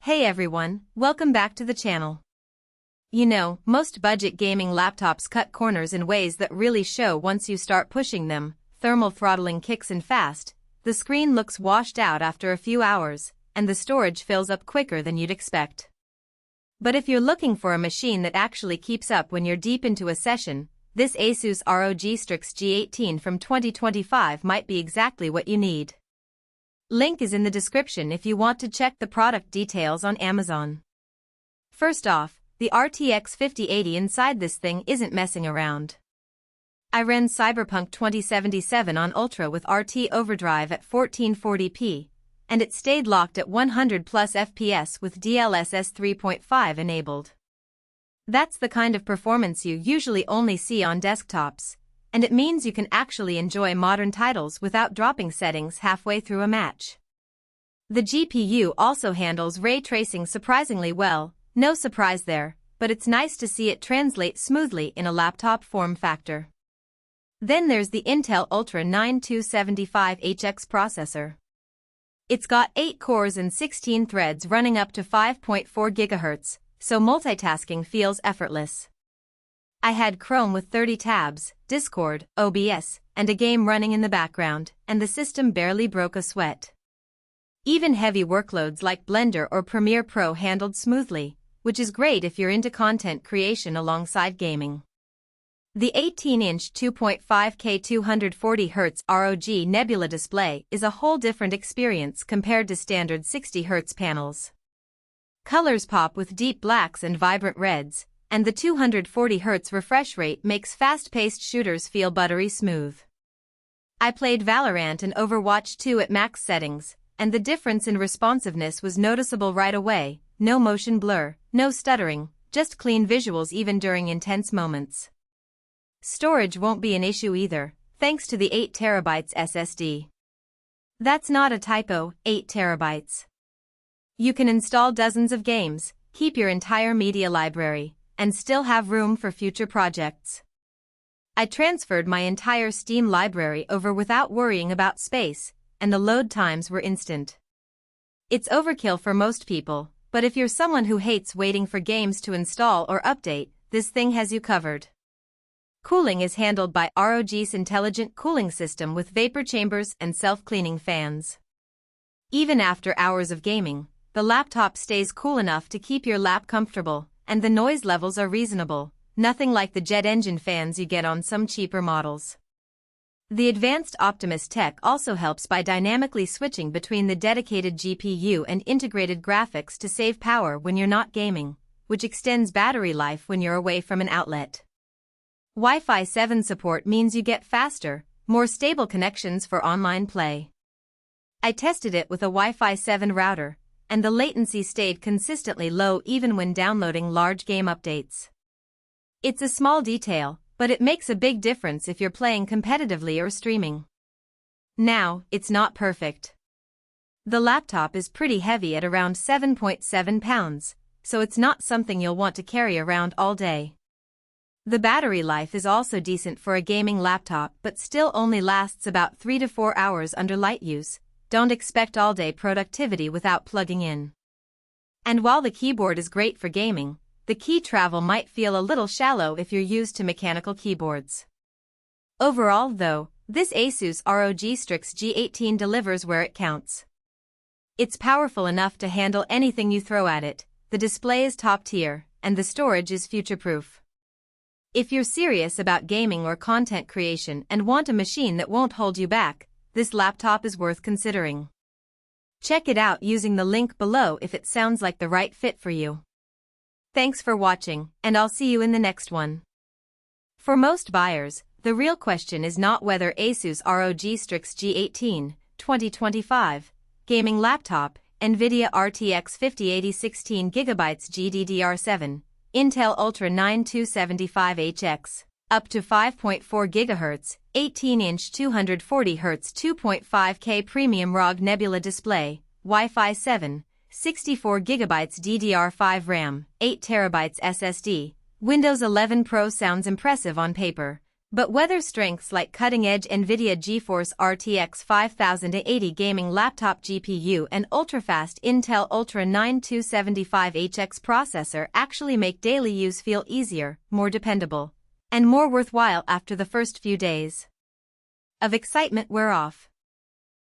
Hey everyone, welcome back to the channel. You know, most budget gaming laptops cut corners in ways that really show once you start pushing them. Thermal throttling kicks in fast, the screen looks washed out after a few hours, and the storage fills up quicker than you'd expect. But if you're looking for a machine that actually keeps up when you're deep into a session, this ASUS ROG Strix G18 from 2025 might be exactly what you need. Link is in the description if you want to check the product details on Amazon. First off, the RTX 5080 inside this thing isn't messing around. I ran Cyberpunk 2077 on Ultra with RT Overdrive at 1440p, and it stayed locked at 100 plus FPS with DLSS 3.5 enabled. That's the kind of performance you usually only see on desktops, and it means you can actually enjoy modern titles without dropping settings halfway through a match. The GPU also handles ray tracing surprisingly well, no surprise there, but it's nice to see it translate smoothly in a laptop form factor. Then there's the Intel Ultra 9275HX processor. It's got 8 cores and 16 threads running up to 5.4 GHz, so multitasking feels effortless. I had Chrome with 30 tabs, Discord, OBS, and a game running in the background, and the system barely broke a sweat. Even heavy workloads like Blender or Premiere Pro handled smoothly, which is great if you're into content creation alongside gaming. The 18-inch 2.5K 240Hz ROG Nebula display is a whole different experience compared to standard 60Hz panels. Colors pop with deep blacks and vibrant reds, and the 240Hz refresh rate makes fast-paced shooters feel buttery smooth. I played Valorant and Overwatch 2 at max settings, and the difference in responsiveness was noticeable right away. No motion blur, no stuttering, just clean visuals even during intense moments. Storage won't be an issue either, thanks to the 8TB SSD. That's not a typo, 8TB. You can install dozens of games, keep your entire media library, and still have room for future projects. I transferred my entire Steam library over without worrying about space, and the load times were instant. It's overkill for most people, but if you're someone who hates waiting for games to install or update, this thing has you covered. Cooling is handled by ROG's intelligent cooling system with vapor chambers and self-cleaning fans. Even after hours of gaming, the laptop stays cool enough to keep your lap comfortable, and the noise levels are reasonable, nothing like the jet engine fans you get on some cheaper models. The advanced Optimus tech also helps by dynamically switching between the dedicated GPU and integrated graphics to save power when you're not gaming, which extends battery life when you're away from an outlet. Wi-Fi 7 support means you get faster, more stable connections for online play. I tested it with a Wi-Fi 7 router, and the latency stayed consistently low even when downloading large game updates. It's a small detail, but it makes a big difference if you're playing competitively or streaming. Now, it's not perfect. The laptop is pretty heavy at around 7.7 pounds, so it's not something you'll want to carry around all day. The battery life is also decent for a gaming laptop but still only lasts about 3 to 4 hours under light use. Don't expect all-day productivity without plugging in. And while the keyboard is great for gaming, the key travel might feel a little shallow if you're used to mechanical keyboards. Overall, though, this ASUS ROG Strix G18 delivers where it counts. It's powerful enough to handle anything you throw at it, the display is top tier, and the storage is future-proof. If you're serious about gaming or content creation and want a machine that won't hold you back, this laptop is worth considering. Check it out using the link below if it sounds like the right fit for you. Thanks for watching, and I'll see you in the next one. For most buyers, the real question is not whether ASUS ROG Strix G18, 2025, gaming laptop, NVIDIA RTX 5080 16GB GDDR7, Intel Ultra 9275HX, up to 5.4 GHz, 18-inch 240Hz 2.5K Premium ROG Nebula display, Wi-Fi 7, 64 GB DDR5 RAM, 8 TB SSD, Windows 11 Pro sounds impressive on paper, But whether strengths like cutting-edge NVIDIA GeForce RTX 5080 gaming laptop GPU and ultra-fast Intel Ultra 9275HX processor actually make daily use feel easier, more dependable, and more worthwhile after the first few days of excitement wear off.